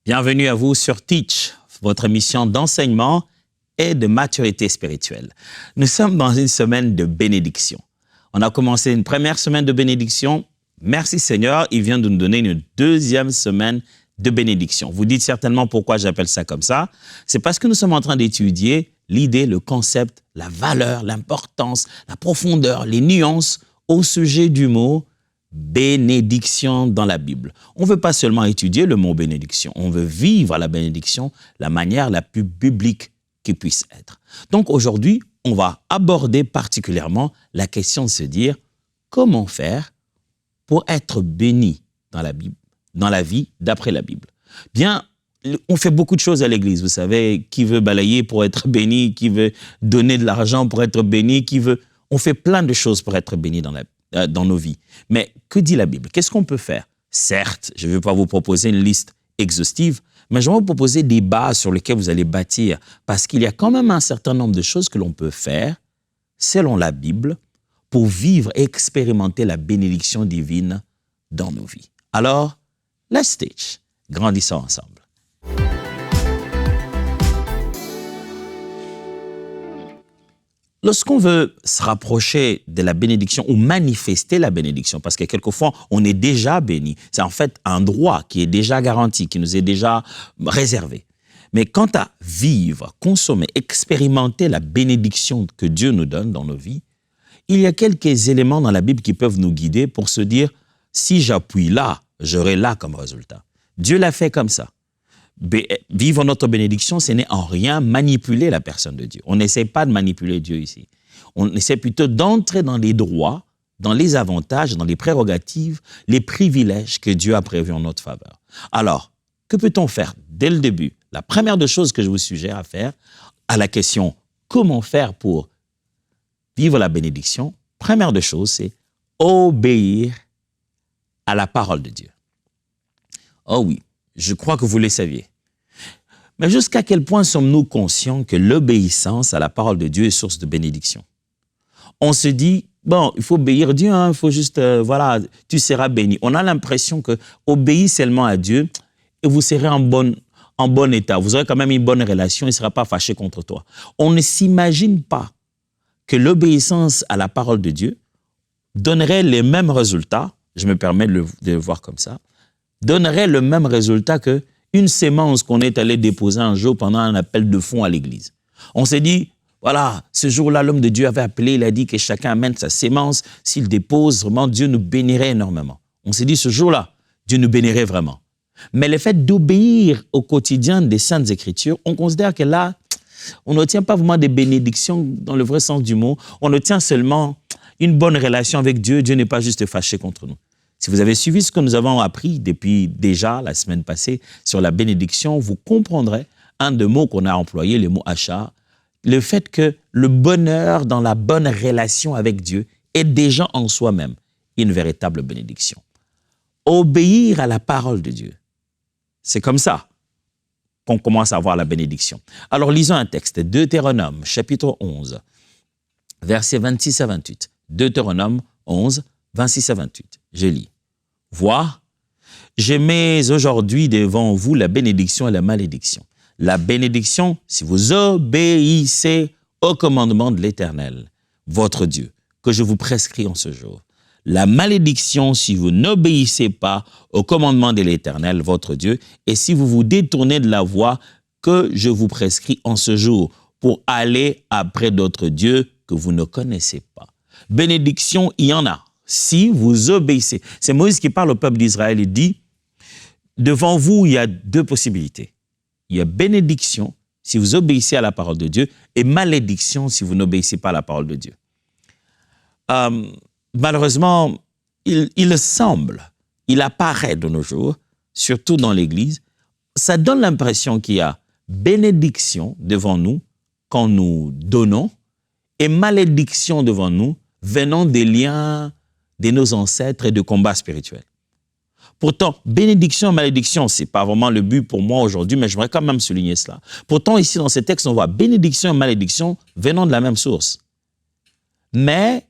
Bienvenue à vous sur Teach, votre émission d'enseignement et de maturité spirituelle. Nous sommes dans une semaine de bénédiction. On a commencé une première semaine de bénédiction. Merci Seigneur, il vient de nous donner une deuxième semaine de bénédiction. Vous dites certainement pourquoi j'appelle ça comme ça. C'est parce que nous sommes en train d'étudier l'idée, le concept, la valeur, l'importance, la profondeur, les nuances au sujet du mot bénédiction dans la Bible. On ne veut pas seulement étudier le mot bénédiction, on veut vivre la bénédiction la manière la plus biblique qui puisse être. Donc aujourd'hui, on va aborder particulièrement la question de se dire comment faire pour être béni dans la Bible, dans la vie d'après la Bible. Bien, on fait beaucoup de choses à l'église, vous savez, qui veut balayer pour être béni, qui veut donner de l'argent pour être béni, on fait plein de choses pour être béni dans nos vies. Mais que dit la Bible? Qu'est-ce qu'on peut faire? Certes, je ne vais pas vous proposer une liste exhaustive, mais je vais vous proposer des bases sur lesquelles vous allez bâtir, parce qu'il y a quand même un certain nombre de choses que l'on peut faire, selon la Bible, pour vivre et expérimenter la bénédiction divine dans nos vies. Alors, let's teach. Grandissons ensemble. Lorsqu'on veut se rapprocher de la bénédiction ou manifester la bénédiction, parce que quelquefois, on est déjà béni, c'est en fait un droit qui est déjà garanti, qui nous est déjà réservé. Mais quant à vivre, consommer, expérimenter la bénédiction que Dieu nous donne dans nos vies, il y a quelques éléments dans la Bible qui peuvent nous guider pour se dire, si j'appuie là, j'aurai là comme résultat. Dieu l'a fait comme ça. Vivre notre bénédiction, ce n'est en rien manipuler la personne de Dieu. On n'essaie pas de manipuler Dieu ici. On essaie plutôt d'entrer dans les droits, dans les avantages, dans les prérogatives, les privilèges que Dieu a prévus en notre faveur. Alors, que peut-on faire dès le début? La première des choses que je vous suggère à faire, à la question « Comment faire pour vivre la bénédiction ?» Première des choses, c'est obéir à la parole de Dieu. Oh oui. Je crois que vous le saviez. Mais jusqu'à quel point sommes-nous conscients que l'obéissance à la parole de Dieu est source de bénédiction? On se dit, bon, il faut obéir à Dieu, il faut juste, voilà, tu seras béni. On a l'impression que obéir seulement à Dieu et vous serez en bon état. Vous aurez quand même une bonne relation, il ne sera pas fâché contre toi. On ne s'imagine pas que l'obéissance à la parole de Dieu donnerait les mêmes résultats, je me permets de le voir comme ça, donnerait le même résultat qu'une sémence qu'on est allé déposer un jour pendant un appel de fonds à l'église. On s'est dit, voilà, ce jour-là, l'homme de Dieu avait appelé, il a dit que chacun amène sa sémence. S'il dépose, vraiment, Dieu nous bénirait énormément. On s'est dit, ce jour-là, Dieu nous bénirait vraiment. Mais le fait d'obéir au quotidien des Saintes Écritures, on considère que là, on ne tient pas vraiment des bénédictions dans le vrai sens du mot. On ne tient seulement une bonne relation avec Dieu. Dieu n'est pas juste fâché contre nous. Si vous avez suivi ce que nous avons appris depuis déjà la semaine passée sur la bénédiction, vous comprendrez un des mots qu'on a employé, le mot achat, le fait que le bonheur dans la bonne relation avec Dieu est déjà en soi-même une véritable bénédiction. Obéir à la parole de Dieu, c'est comme ça qu'on commence à voir la bénédiction. Alors lisons un texte, Deutéronome, chapitre 11, versets 26 à 28. Deutéronome 11, 26 à 28. Je lis. « Vois, je mets aujourd'hui devant vous la bénédiction et la malédiction. La bénédiction, si vous obéissez au commandement de l'Éternel, votre Dieu, que je vous prescris en ce jour. La malédiction, si vous n'obéissez pas au commandement de l'Éternel, votre Dieu, et si vous vous détournez de la voie que je vous prescris en ce jour pour aller après d'autres dieux que vous ne connaissez pas. » Bénédiction, il y en a. Si vous obéissez. C'est Moïse qui parle au peuple d'Israël. Il dit, devant vous, il y a deux possibilités. Il y a bénédiction, si vous obéissez à la parole de Dieu, et malédiction, si vous n'obéissez pas à la parole de Dieu. Malheureusement, il semble, il apparaît de nos jours, surtout dans l'Église, ça donne l'impression qu'il y a bénédiction devant nous quand nous donnons, et malédiction devant nous venant des liens de nos ancêtres et de combats spirituels. Pourtant, bénédiction, malédiction, ce n'est pas vraiment le but pour moi aujourd'hui, mais j'aimerais quand même souligner cela. Pourtant, ici, dans ces textes, on voit bénédiction et malédiction venant de la même source. Mais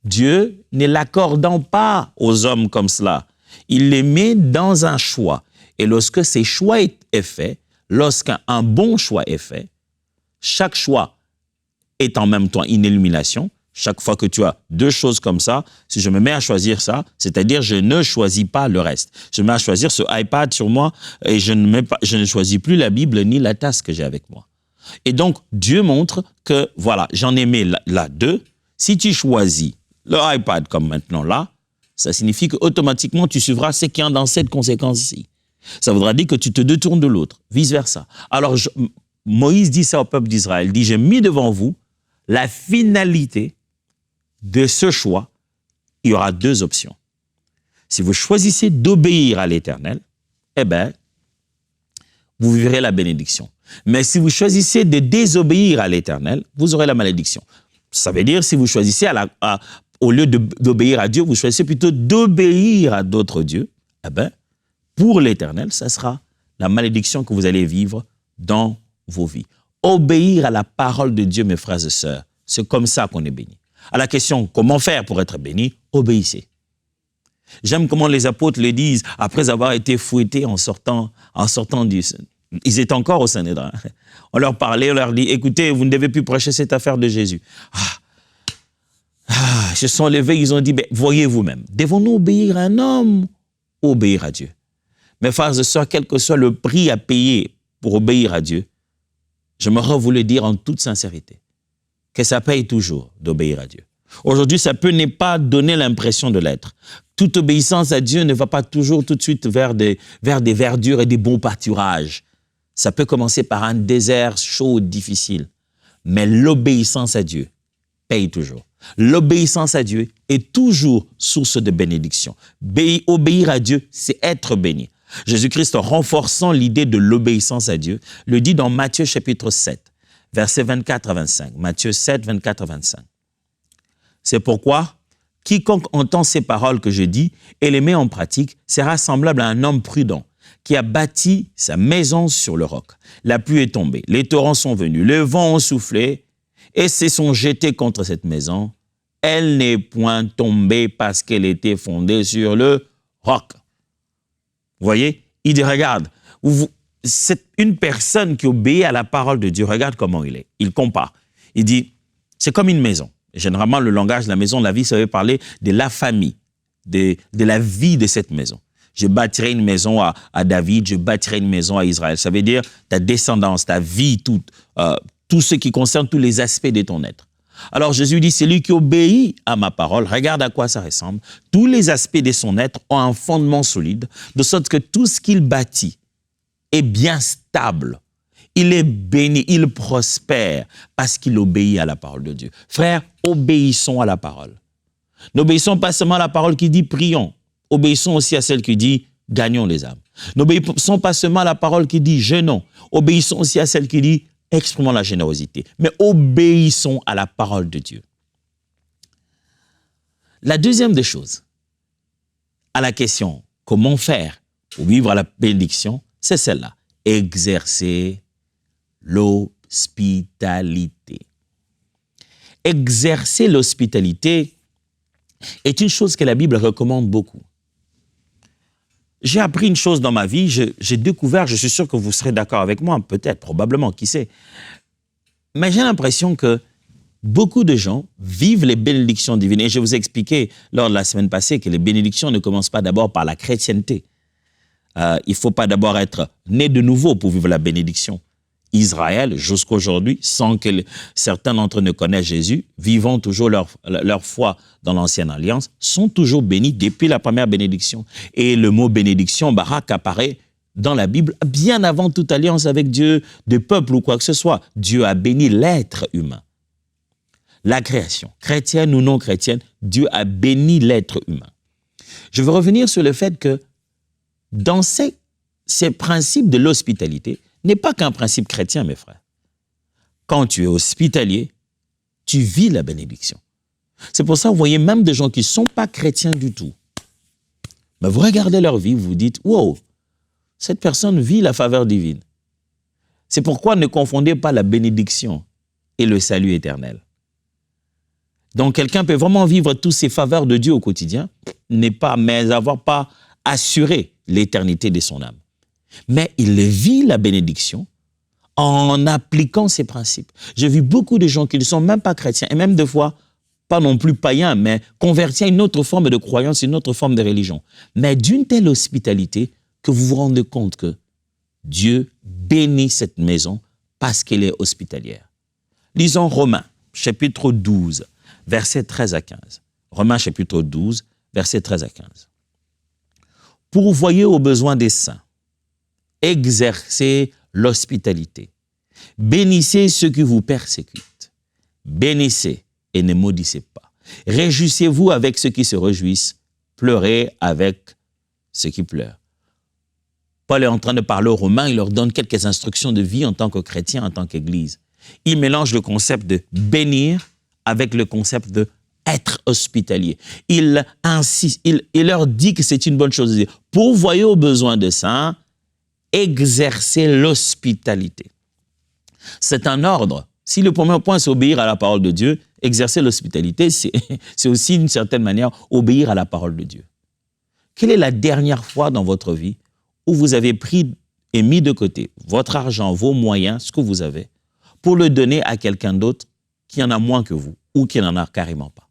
Dieu, ne l'accordant pas aux hommes comme cela, il les met dans un choix. Et lorsque ces choix est fait, lorsqu'un bon choix est fait, chaque choix est en même temps une illumination. Chaque fois que tu as deux choses comme ça, si je me mets à choisir ça, c'est-à-dire je ne choisis pas le reste. Je me mets à choisir ce iPad sur moi et je ne choisis plus la Bible ni la tasse que j'ai avec moi. Et donc, Dieu montre que, voilà, j'en ai mis là deux. Si tu choisis le iPad comme maintenant là, ça signifie qu'automatiquement, tu suivras ce qui est dans cette conséquence-ci. Ça voudra dire que tu te détournes de l'autre, vice-versa. Alors, Moïse dit ça au peuple d'Israël. Il dit, j'ai mis devant vous la finalité de ce choix. Il y aura deux options. Si vous choisissez d'obéir à l'Éternel, eh bien, vous vivrez la bénédiction. Mais si vous choisissez de désobéir à l'Éternel, vous aurez la malédiction. Ça veut dire, si vous choisissez, au lieu d'obéir à Dieu, vous choisissez plutôt d'obéir à d'autres dieux, eh bien, pour l'Éternel, ça sera la malédiction que vous allez vivre dans vos vies. Obéir à la parole de Dieu, mes frères et sœurs, c'est comme ça qu'on est béni. À la question, comment faire pour être béni? Obéissez. J'aime comment les apôtres le disent, après avoir été fouettés en sortant du... Ils étaient encore au Sanhédrin. On leur parlait, on leur dit, écoutez, vous ne devez plus prêcher cette affaire de Jésus. Ils se sont levés, ils ont dit, voyez vous-même, devons-nous obéir à un homme ou obéir à Dieu? Mes frères et sœurs, quel que soit le prix à payer pour obéir à Dieu, j'aimerais vous le dire en toute sincérité, que ça paye toujours d'obéir à Dieu. Aujourd'hui, ça peut ne pas donner l'impression de l'être. Toute obéissance à Dieu ne va pas toujours tout de suite vers des verdures et des bons pâturages. Ça peut commencer par un désert chaud, difficile. Mais l'obéissance à Dieu paye toujours. L'obéissance à Dieu est toujours source de bénédiction. Obéir à Dieu, c'est être béni. Jésus-Christ, en renforçant l'idée de l'obéissance à Dieu, le dit dans Matthieu chapitre 7. Versets 24 à 25. Matthieu 7, 24 à 25. C'est pourquoi, quiconque entend ces paroles que je dis et les met en pratique sera semblable à un homme prudent qui a bâti sa maison sur le roc. La pluie est tombée, les torrents sont venus, le vent a soufflé et se sont jetés contre cette maison. Elle n'est point tombée parce qu'elle était fondée sur le roc. Vous voyez? Il dit, regarde, c'est une personne qui obéit à la parole de Dieu. Regarde comment il est. Il compare. Il dit, c'est comme une maison. Généralement, le langage de la maison, la vie, ça veut parler de la famille, de la vie de cette maison. Je bâtirai une maison à David, je bâtirai une maison à Israël. Ça veut dire ta descendance, ta vie, tout ce qui concerne tous les aspects de ton être. Alors Jésus dit, c'est lui qui obéit à ma parole, regarde à quoi ça ressemble. Tous les aspects de son être ont un fondement solide, de sorte que tout ce qu'il bâtit est bien stable. Il est béni, il prospère parce qu'il obéit à la parole de Dieu. Frères, obéissons à la parole. N'obéissons pas seulement à la parole qui dit prions. Obéissons aussi à celle qui dit gagnons les âmes. N'obéissons pas seulement à la parole qui dit jeûnons. Obéissons aussi à celle qui dit exprimons la générosité. Mais obéissons à la parole de Dieu. La deuxième des choses, à la question comment faire pour vivre la bénédiction, c'est celle-là. Exercer l'hospitalité. Exercer l'hospitalité est une chose que la Bible recommande beaucoup. J'ai appris une chose dans ma vie, j'ai découvert, je suis sûr que vous serez d'accord avec moi, peut-être, probablement, qui sait. Mais j'ai l'impression que beaucoup de gens vivent les bénédictions divines. Et je vous ai expliqué lors de la semaine passée que les bénédictions ne commencent pas d'abord par la chrétienté. Il ne faut pas d'abord être né de nouveau pour vivre la bénédiction. Israël, jusqu'à aujourd'hui, sans que certains d'entre eux ne connaissent Jésus, vivant toujours leur foi dans l'ancienne alliance, sont toujours bénis depuis la première bénédiction. Et le mot bénédiction, barak, apparaît dans la Bible bien avant toute alliance avec Dieu, de peuple ou quoi que ce soit. Dieu a béni l'être humain. La création, chrétienne ou non chrétienne, Dieu a béni l'être humain. Je veux revenir sur le fait que dans ces principes de l'hospitalité, n'est pas qu'un principe chrétien, mes frères. Quand tu es hospitalier, tu vis la bénédiction. C'est pour ça, vous voyez, même des gens qui ne sont pas chrétiens du tout, mais vous regardez leur vie, vous vous dites, wow, cette personne vit la faveur divine. C'est pourquoi ne confondez pas la bénédiction et le salut éternel. Donc, quelqu'un peut vraiment vivre toutes ces faveurs de Dieu au quotidien, mais n'avoir pas assuré l'éternité de son âme. mais il vit la bénédiction en appliquant ces principes. J'ai vu beaucoup de gens qui ne sont même pas chrétiens, et même des fois, pas non plus païens, mais convertis à une autre forme de croyance, une autre forme de religion. Mais d'une telle hospitalité que vous vous rendez compte que Dieu bénit cette maison parce qu'elle est hospitalière. Lisons Romains, chapitre 12, versets 13 à 15. Romains, chapitre 12, versets 13 à 15. Pourvoyez aux besoins des saints, exercez l'hospitalité, bénissez ceux qui vous persécutent, bénissez et ne maudissez pas. Réjouissez-vous avec ceux qui se réjouissent, pleurez avec ceux qui pleurent. Paul est en train de parler aux Romains, il leur donne quelques instructions de vie en tant que chrétien, en tant qu'Église. Il mélange le concept de bénir avec le concept de être hospitalier. Il insiste, il leur dit que c'est une bonne chose de dire, pourvoyez aux besoins des saints, exercez l'hospitalité. C'est un ordre. Si le premier point, c'est obéir à la parole de Dieu, exercer l'hospitalité, c'est aussi d'une certaine manière obéir à la parole de Dieu. Quelle est la dernière fois dans votre vie où vous avez pris et mis de côté votre argent, vos moyens, ce que vous avez, pour le donner à quelqu'un d'autre qui en a moins que vous ou qui n'en a carrément pas?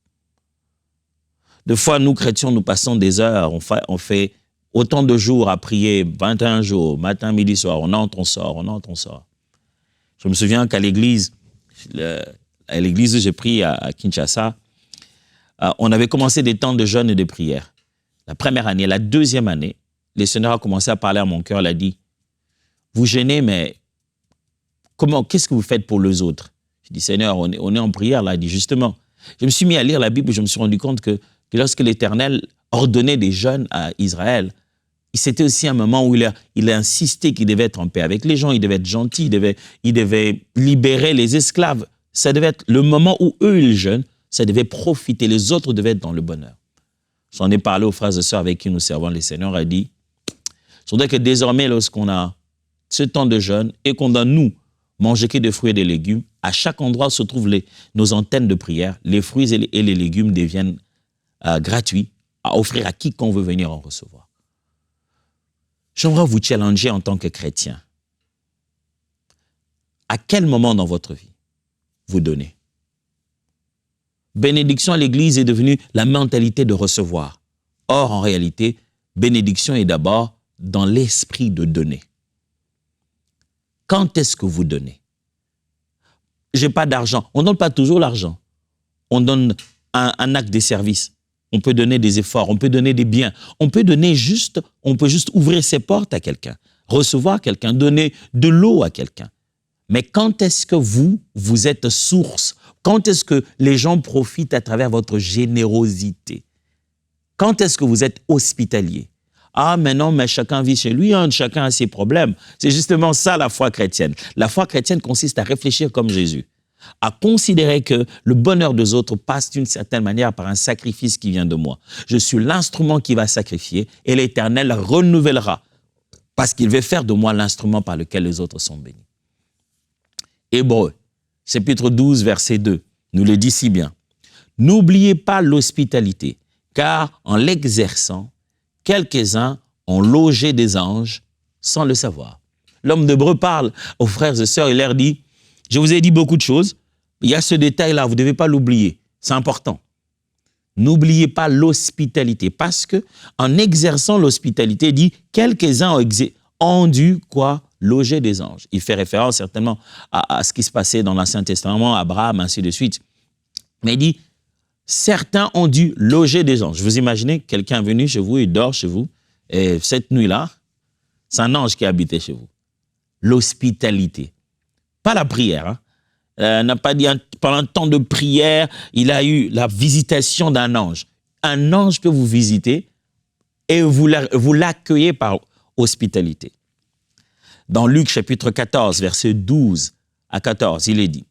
Des fois, nous, chrétiens, nous passons des heures, on fait autant de jours à prier, 21 jours, matin, midi, soir, on entre, on sort, on entre, on sort. Je me souviens qu'à l'église, à l'église où j'ai prié à Kinshasa, on avait commencé des temps de jeûne et de prière. La première année, la deuxième année, le Seigneur a commencé à parler à mon cœur, il a dit, vous jeûnez, mais qu'est-ce que vous faites pour les autres? Je dis, Seigneur, on est en prière, là. Il dit, justement, je me suis mis à lire la Bible et je me suis rendu compte que lorsque l'Éternel ordonnait des jeûnes à Israël, c'était aussi un moment où il a insisté qu'il devait être en paix avec les gens, il devait être gentil, il devait libérer les esclaves. Ça devait être le moment où eux, ils jeûnent, ça devait profiter, les autres devaient être dans le bonheur. J'en ai parlé aux frères et sœurs avec qui nous servons les Seigneurs, a dit, je voudrais que désormais, lorsqu'on a ce temps de jeûne et qu'on doit, nous, manger que des fruits et des légumes, à chaque endroit où se trouvent nos antennes de prière, les fruits et les légumes deviennent gratuits à offrir à quiconque veut venir en recevoir. J'aimerais vous challenger en tant que chrétien. À quel moment dans votre vie vous donnez? Bénédiction à l'Église est devenue la mentalité de recevoir. Or, en réalité, bénédiction est d'abord dans l'esprit de donner. Quand est-ce que vous donnez? Je n'ai pas d'argent. On ne donne pas toujours l'argent. On donne un acte de service. On peut donner des efforts, on peut donner des biens. On peut juste ouvrir ses portes à quelqu'un, recevoir quelqu'un, donner de l'eau à quelqu'un. Mais quand est-ce que vous êtes source? Quand est-ce que les gens profitent à travers votre générosité? Quand est-ce que vous êtes hospitalier? Ah, mais non, mais chacun vit chez lui, chacun a ses problèmes. C'est justement ça la foi chrétienne. La foi chrétienne consiste à réfléchir comme Jésus, à considérer que le bonheur des autres passe d'une certaine manière par un sacrifice qui vient de moi. Je suis l'instrument qui va sacrifier et l'Éternel renouvellera parce qu'il veut faire de moi l'instrument par lequel les autres sont bénis. Hébreux, chapitre 12, verset 2, nous le dit si bien. N'oubliez pas l'hospitalité, car en l'exerçant, quelques-uns ont logé des anges sans le savoir. L'homme d'Hébreu parle aux frères et sœurs, il leur dit, je vous ai dit beaucoup de choses, il y a ce détail-là, vous ne devez pas l'oublier, c'est important. N'oubliez pas l'hospitalité, parce que en exerçant l'hospitalité, il dit, quelques-uns ont dû quoi? Loger des anges. Il fait référence certainement à ce qui se passait dans l'Ancien Testament, Abraham, ainsi de suite. Mais il dit, certains ont dû loger des anges. Vous imaginez, quelqu'un est venu chez vous, il dort chez vous, et cette nuit-là, c'est un ange qui habitait chez vous. L'hospitalité. Pas la prière. N'a pas dit pendant un temps de prière, il a eu la visitation d'un ange. Un ange peut vous visiter et vous l'accueillez par hospitalité. Dans Luc chapitre 14, verset 12 à 14, il est dit,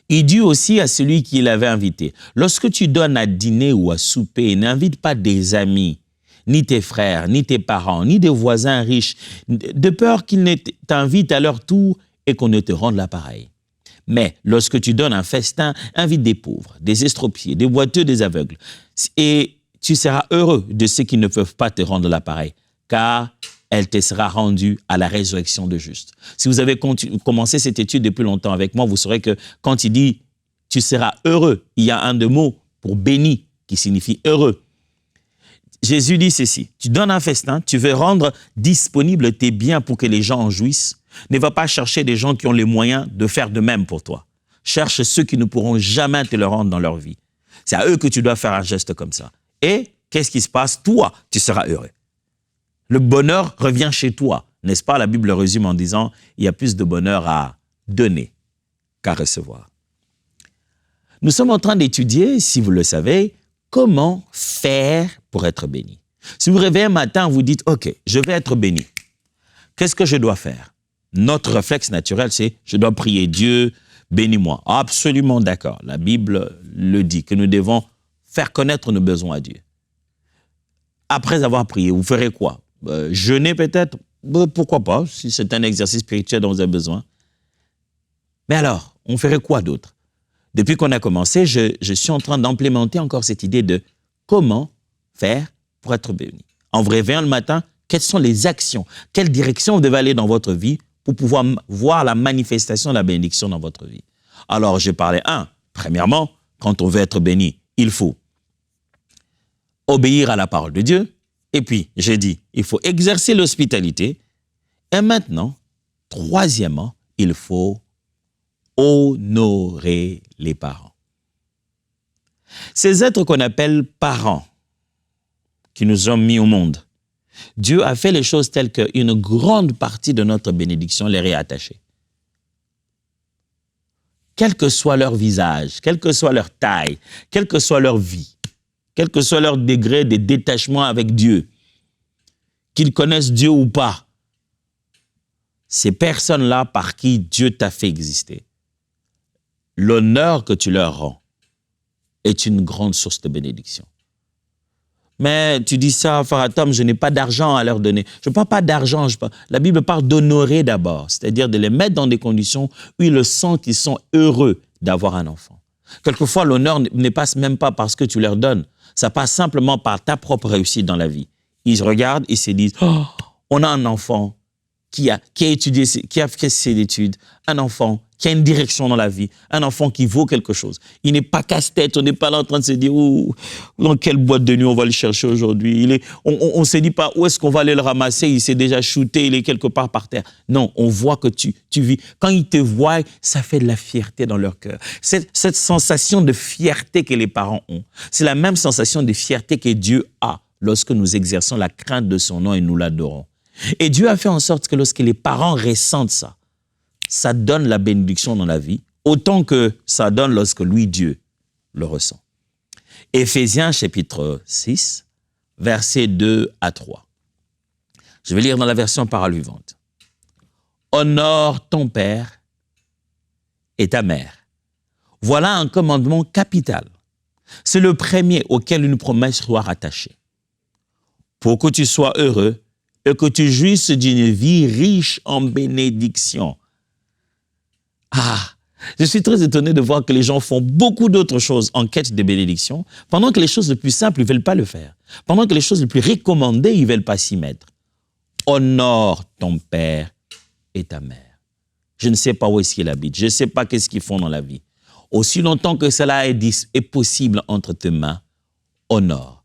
il dit aussi à celui qui l'avait invité, lorsque tu donnes à dîner ou à souper, n'invite pas des amis, ni tes frères, ni tes parents, ni des voisins riches, de peur qu'ils ne t'invitent à leur tour et qu'on ne te rende l'appareil. Mais lorsque tu donnes un festin, invite des pauvres, des estropiés, des boiteux, des aveugles, et tu seras heureux de ceux qui ne peuvent pas te rendre l'appareil, car elle te sera rendue à la résurrection de juste. Si vous avez commencé cette étude depuis longtemps avec moi, vous saurez que quand il dit « tu seras heureux », il y a un de mots pour « béni » qui signifie « heureux ». Jésus dit ceci, tu donnes un festin, tu veux rendre disponibles tes biens pour que les gens en jouissent. Ne va pas chercher des gens qui ont les moyens de faire de même pour toi. Cherche ceux qui ne pourront jamais te le rendre dans leur vie. C'est à eux que tu dois faire un geste comme ça. Et qu'est-ce qui se passe? Toi, tu seras heureux. Le bonheur revient chez toi. N'est-ce pas? La Bible le résume en disant, il y a plus de bonheur à donner qu'à recevoir. Nous sommes en train d'étudier, si vous le savez, comment faire pour être béni. Si vous vous réveillez un matin, vous dites, OK, je vais être béni. Qu'est-ce que je dois faire? Notre réflexe naturel, c'est, je dois prier Dieu, bénis-moi. Absolument d'accord. La Bible le dit, que nous devons faire connaître nos besoins à Dieu. Après avoir prié, vous ferez quoi? Jeûner peut-être? Pourquoi pas, si c'est un exercice spirituel dont vous avez besoin. Mais alors, on ferait quoi d'autre? Depuis qu'on a commencé, je suis en train d'implémenter encore cette idée de comment faire pour être béni. En vous réveillant le matin, quelles sont les actions? Quelle direction vous devez aller dans votre vie pour pouvoir voir la manifestation de la bénédiction dans votre vie? Alors, j'ai parlé premièrement, quand on veut être béni, il faut obéir à la parole de Dieu. Et puis, j'ai dit, il faut exercer l'hospitalité. Et maintenant, troisièmement, il faut honorer les parents. Ces êtres qu'on appelle parents, qui nous ont mis au monde, Dieu a fait les choses telles qu'une grande partie de notre bénédiction les est attachée. Quel que soit leur visage, quelle que soit leur taille, quelle que soit leur vie, quel que soit leur degré de détachement avec Dieu, qu'ils connaissent Dieu ou pas, ces personnes-là par qui Dieu t'a fait exister, l'honneur que tu leur rends est une grande source de bénédiction. Mais tu dis ça, Faratom, je n'ai pas d'argent à leur donner. Je ne parle pas d'argent. La Bible parle d'honorer d'abord, c'est-à-dire de les mettre dans des conditions où ils le sentent qu'ils sont heureux d'avoir un enfant. Quelquefois, l'honneur ne passe même pas parce que tu leur donnes. Ça passe simplement par ta propre réussite dans la vie. Ils regardent, ils se disent, oh, on a un enfant qui a étudié, qui a fait ses études, un enfant qui a une direction dans la vie, un enfant qui vaut quelque chose. Il n'est pas casse-tête, on n'est pas là en train de se dire, oh, dans quelle boîte de nuit on va le chercher aujourd'hui. On ne se dit pas, où est-ce qu'on va aller le ramasser, il s'est déjà shooté, il est quelque part par terre. Non, on voit que tu vis. Quand ils te voient, ça fait de la fierté dans leur cœur. Cette sensation de fierté que les parents ont, c'est la même sensation de fierté que Dieu a lorsque nous exerçons la crainte de son nom et nous l'adorons. Et Dieu a fait en sorte que lorsque les parents ressentent ça, ça donne la bénédiction dans la vie, autant que ça donne lorsque lui, Dieu, le ressent. Éphésiens chapitre 6, versets 2 à 3. Je vais lire dans la version parole vivante. « Honore ton père et ta mère. Voilà un commandement capital. C'est le premier auquel une promesse soit rattachée. Pour que tu sois heureux et que tu jouisses d'une vie riche en bénédictions. » Je suis très étonné de voir que les gens font beaucoup d'autres choses en quête de bénédiction, pendant que les choses les plus simples, ils ne veulent pas le faire. Pendant que les choses les plus recommandées, ils ne veulent pas s'y mettre. Honore ton père et ta mère. Je ne sais pas où est-ce qu'ils habitent. Je ne sais pas qu'est-ce qu'ils font dans la vie. Aussi longtemps que cela est possible entre tes mains, honore.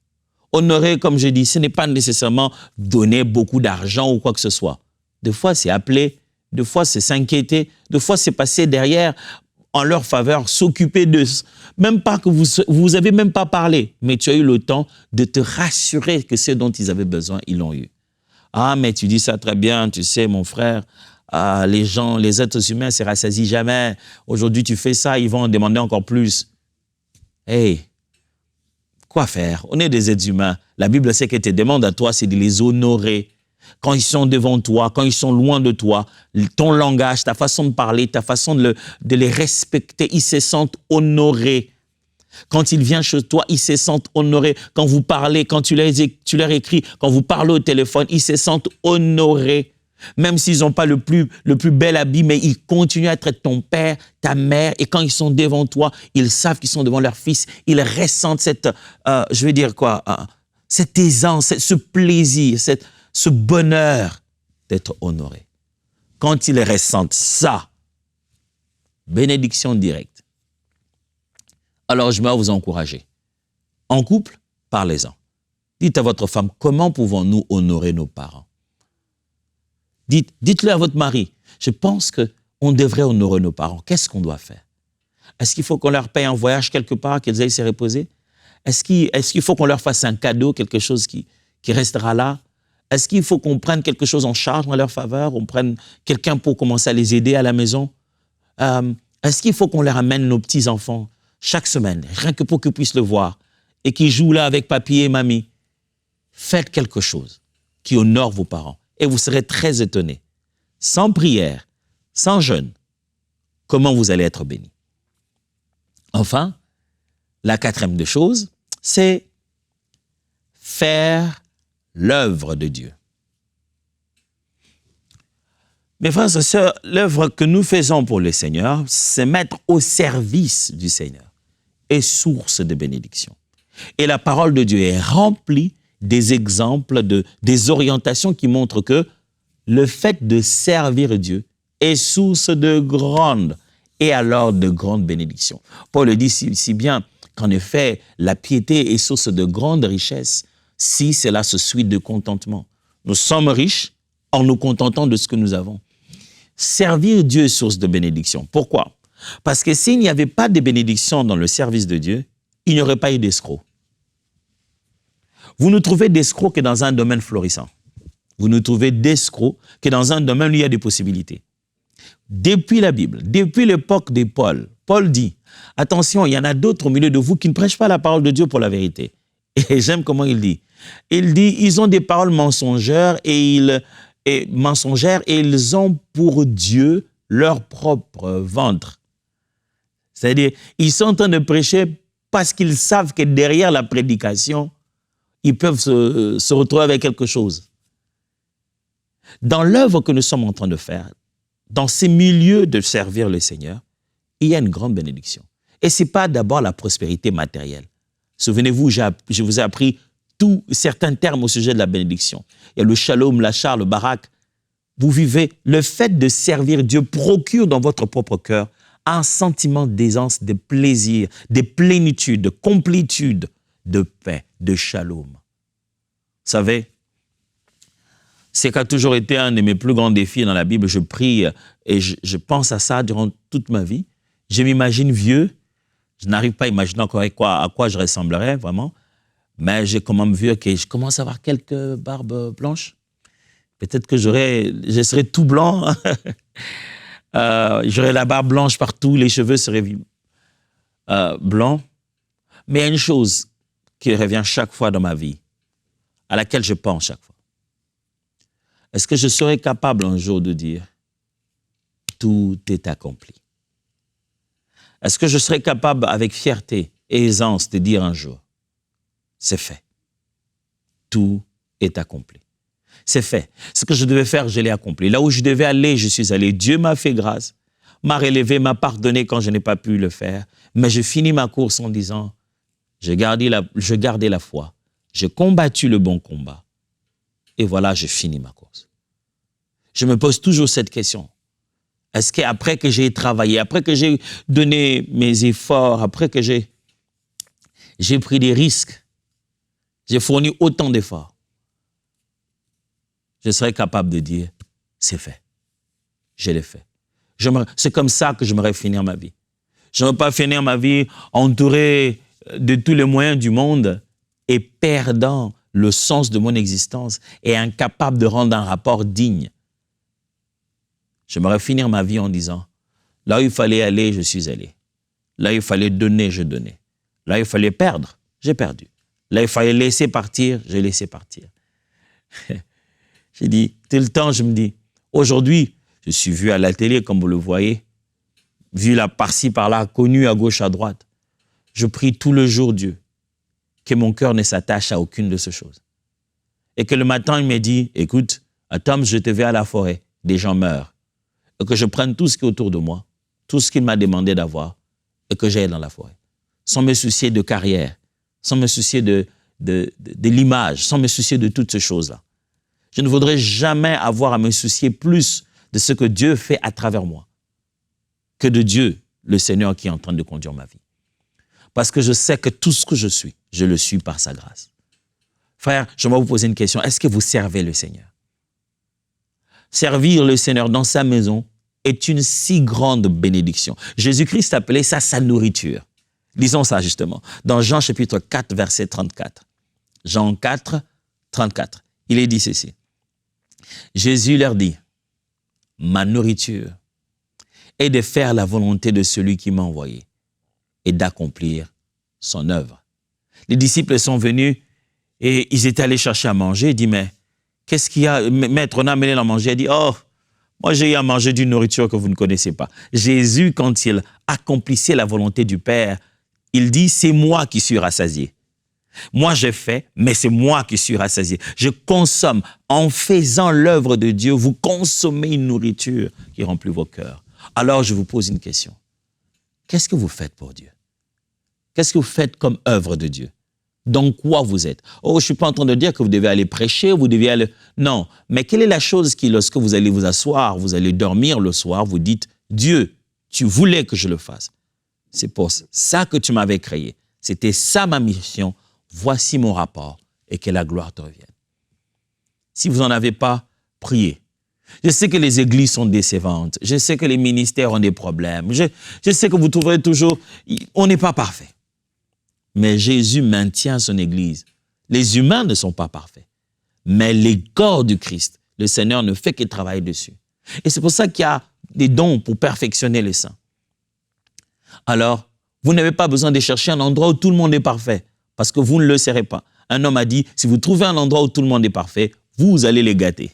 Honorer, comme je dis, ce n'est pas nécessairement donner beaucoup d'argent ou quoi que ce soit. Des fois, c'est appeler. Des fois, c'est s'inquiéter. Des fois, c'est passer derrière en leur faveur, s'occuper d'eux. Même pas que vous avez même pas parlé, mais tu as eu le temps de te rassurer que ce dont ils avaient besoin, ils l'ont eu. Ah, mais tu dis ça très bien, tu sais, mon frère, les gens, les êtres humains ne se rassasient jamais. Aujourd'hui, tu fais ça, ils vont en demander encore plus. Hey, quoi faire? On est des êtres humains. La Bible sait qu'elle te demande à toi, c'est de les honorer. Quand ils sont devant toi, quand ils sont loin de toi, ton langage, ta façon de parler, ta façon de les respecter, ils se sentent honorés. Quand ils viennent chez toi, ils se sentent honorés. Quand vous parlez, quand tu leur écris, quand vous parlez au téléphone, ils se sentent honorés. Même s'ils n'ont pas le plus bel habit, mais ils continuent à être ton père, ta mère. Et quand ils sont devant toi, ils savent qu'ils sont devant leur fils. Ils ressentent cette aisance, ce plaisir, ce bonheur d'être honoré. Quand ils ressentent ça, bénédiction directe. Alors, je vais vous encourager. En couple, parlez-en. Dites à votre femme, comment pouvons-nous honorer nos parents? Dites-le à votre mari. Je pense qu'on devrait honorer nos parents. Qu'est-ce qu'on doit faire? Est-ce qu'il faut qu'on leur paye un voyage quelque part, qu'ils aillent se reposer? Est-ce qu'il faut qu'on leur fasse un cadeau, quelque chose qui restera là? Est-ce qu'il faut qu'on prenne quelque chose en charge en leur faveur? On prenne quelqu'un pour commencer à les aider à la maison? Est-ce qu'il faut qu'on leur amène nos petits-enfants chaque semaine, rien que pour qu'ils puissent le voir et qu'ils jouent là avec papy et mamie? Faites quelque chose qui honore vos parents et vous serez très étonnés. Sans prière, sans jeûne, comment vous allez être bénis. Enfin, la quatrième des choses, c'est faire l'œuvre de Dieu. Mes frères et sœurs, l'œuvre que nous faisons pour le Seigneur, c'est mettre au service du Seigneur et source de bénédiction. Et la parole de Dieu est remplie des exemples, des orientations qui montrent que le fait de servir Dieu est source de grandes et alors de grandes bénédictions. Paul le dit si bien qu'en effet, la piété est source de grandes richesses si cela se suit de contentement. Nous sommes riches en nous contentant de ce que nous avons. Servir Dieu est source de bénédiction. Pourquoi? Parce que s'il n'y avait pas de bénédiction dans le service de Dieu, il n'y aurait pas eu d'escrocs. Vous ne trouvez d'escrocs que dans un domaine florissant. Vous ne trouvez d'escrocs que dans un domaine où il y a des possibilités. Depuis la Bible, depuis l'époque de Paul, Paul dit, attention, il y en a d'autres au milieu de vous qui ne prêchent pas la parole de Dieu pour la vérité. Et j'aime comment il dit. Il dit, ils ont des paroles mensongères et ils ont pour Dieu leur propre ventre. C'est-à-dire, ils sont en train de prêcher parce qu'ils savent que derrière la prédication, ils peuvent se retrouver avec quelque chose. Dans l'œuvre que nous sommes en train de faire, dans ces milieux de servir le Seigneur, il y a une grande bénédiction. Et ce n'est pas d'abord la prospérité matérielle. Souvenez-vous, je vous ai appris certains termes au sujet de la bénédiction. Il y a le shalom, l'achar, le barak. Vous vivez, le fait de servir Dieu procure dans votre propre cœur un sentiment d'aisance, de plaisir, de plénitude, de complétude, de paix, de shalom. Vous savez, c'est qu'a toujours été un de mes plus grands défis dans la Bible. Je prie et je pense à ça durant toute ma vie. Je m'imagine vieux. Je n'arrive pas à imaginer encore à quoi je ressemblerais vraiment. Mais j'ai quand même vu que je commence à avoir quelques barbes blanches. Peut-être que je serais tout blanc. J'aurais la barbe blanche partout, les cheveux seraient blancs. Mais il y a une chose qui revient chaque fois dans ma vie, à laquelle je pense chaque fois. Est-ce que je serais capable un jour de dire « Tout est accompli » ? Est-ce que je serais capable avec fierté et aisance de dire un jour « C'est fait, tout est accompli ». C'est fait. Ce que je devais faire, je l'ai accompli. Là où je devais aller, je suis allé. Dieu m'a fait grâce, m'a relevé, m'a pardonné quand je n'ai pas pu le faire. Mais je finis ma course en disant « Je gardais la foi, j'ai combattu le bon combat. » Et voilà, je finis ma course. Je me pose toujours cette question. Est-ce qu'après que j'ai travaillé, après que j'ai donné mes efforts, après que j'ai pris des risques, j'ai fourni autant d'efforts, je serais capable de dire, c'est fait. Je l'ai fait. C'est comme ça que j'aimerais finir ma vie. Je ne veux pas finir ma vie entouré de tous les moyens du monde et perdant le sens de mon existence et incapable de rendre un rapport digne. J'aimerais finir ma vie en disant, là où il fallait aller, je suis allé. Là où il fallait donner, je donnais. Là où il fallait perdre, j'ai perdu. Là où il fallait laisser partir, j'ai laissé partir. J'ai dit, tout le temps, je me dis, aujourd'hui, je suis vu à la télé, comme vous le voyez, vu là par-ci, par-là, connu à gauche, à droite. Je prie tout le jour Dieu, que mon cœur ne s'attache à aucune de ces choses. Et que le matin, il me dit, écoute, Tom, je te vais à la forêt, des gens meurent. Et que je prenne tout ce qui est autour de moi, tout ce qu'il m'a demandé d'avoir, et que j'aille dans la forêt. Sans me soucier de carrière, sans me soucier de l'image, sans me soucier de toutes ces choses-là. Je ne voudrais jamais avoir à me soucier plus de ce que Dieu fait à travers moi que de Dieu, le Seigneur qui est en train de conduire ma vie. Parce que je sais que tout ce que je suis, je le suis par sa grâce. Frère, je vais vous poser une question. Est-ce que vous servez le Seigneur? Servir le Seigneur dans sa maison est une si grande bénédiction. Jésus-Christ appelait ça sa nourriture. Lisons ça justement. Dans Jean chapitre 4, verset 34. Jean 4, 34. Il est dit ceci. Jésus leur dit, ma nourriture est de faire la volonté de celui qui m'a envoyé et d'accomplir son œuvre. Les disciples sont venus et ils étaient allés chercher à manger. Il dit, mais qu'est-ce qu'il y a? Maître, on a amené à manger. Il dit, oh, moi j'ai eu à manger d'une nourriture que vous ne connaissez pas. Jésus, quand il accomplissait la volonté du Père, il dit, c'est moi qui suis rassasié. Moi, je fais, mais c'est moi qui suis rassasié. Je consomme. En faisant l'œuvre de Dieu, vous consommez une nourriture qui remplit vos cœurs. Alors, je vous pose une question. Qu'est-ce que vous faites pour Dieu? Qu'est-ce que vous faites comme œuvre de Dieu? Dans quoi vous êtes? Oh, je ne suis pas en train de dire que vous devez aller prêcher, vous devez aller... Non, mais quelle est la chose qui, lorsque vous allez vous asseoir, vous allez dormir le soir, vous dites, Dieu, tu voulais que je le fasse. C'est pour ça que tu m'avais créé. C'était ça ma mission. Voici mon rapport et que la gloire te revienne. Si vous n'en avez pas, priez. Je sais que les églises sont décevantes. Je sais que les ministères ont des problèmes. Je sais que vous trouverez toujours... On n'est pas parfait. Mais Jésus maintient son église. Les humains ne sont pas parfaits. Mais les corps du Christ, le Seigneur ne fait que travailler dessus. Et c'est pour ça qu'il y a des dons pour perfectionner les saints. Alors, vous n'avez pas besoin de chercher un endroit où tout le monde est parfait, parce que vous ne le serez pas. Un homme a dit, si vous trouvez un endroit où tout le monde est parfait, vous allez les gâter.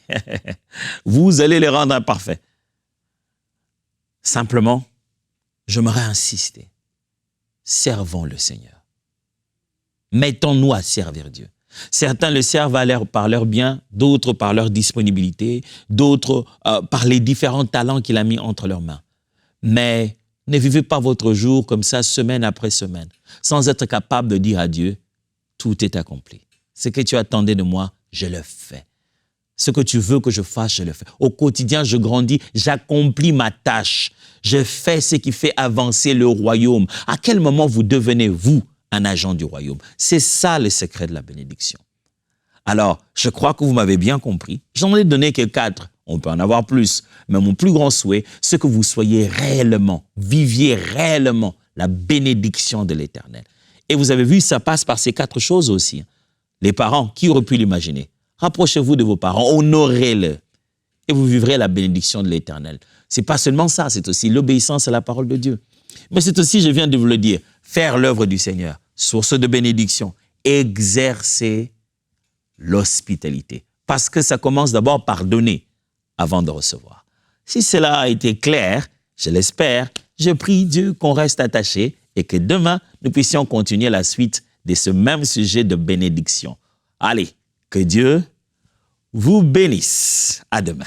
Vous allez les rendre imparfaits. Simplement, j'aimerais insister. Servons le Seigneur. Mettons-nous à servir Dieu. Certains le servent par leur bien, d'autres par leur disponibilité, d'autres par les différents talents qu'il a mis entre leurs mains. Mais ne vivez pas votre jour comme ça, semaine après semaine, sans être capable de dire à Dieu, tout est accompli. Ce que tu attendais de moi, je le fais. Ce que tu veux que je fasse, je le fais. Au quotidien, je grandis, j'accomplis ma tâche. Je fais ce qui fait avancer le royaume. À quel moment vous devenez, vous, un agent du royaume? C'est ça le secret de la bénédiction. Alors, je crois que vous m'avez bien compris. J'en ai donné que 4. On peut en avoir plus. Mais mon plus grand souhait, c'est que vous soyez réellement, viviez réellement la bénédiction de l'Éternel. Et vous avez vu, ça passe par ces 4 choses aussi. Les parents, qui auraient pu l'imaginer? Rapprochez-vous de vos parents, honorez-les. Et vous vivrez la bénédiction de l'Éternel. Ce n'est pas seulement ça, c'est aussi l'obéissance à la parole de Dieu. Mais c'est aussi, je viens de vous le dire, faire l'œuvre du Seigneur, source de bénédiction, exercer l'hospitalité. Parce que ça commence d'abord par donner avant de recevoir. Si cela a été clair, je l'espère, je prie Dieu qu'on reste attaché et que demain, nous puissions continuer la suite de ce même sujet de bénédiction. Allez, que Dieu vous bénisse. À demain.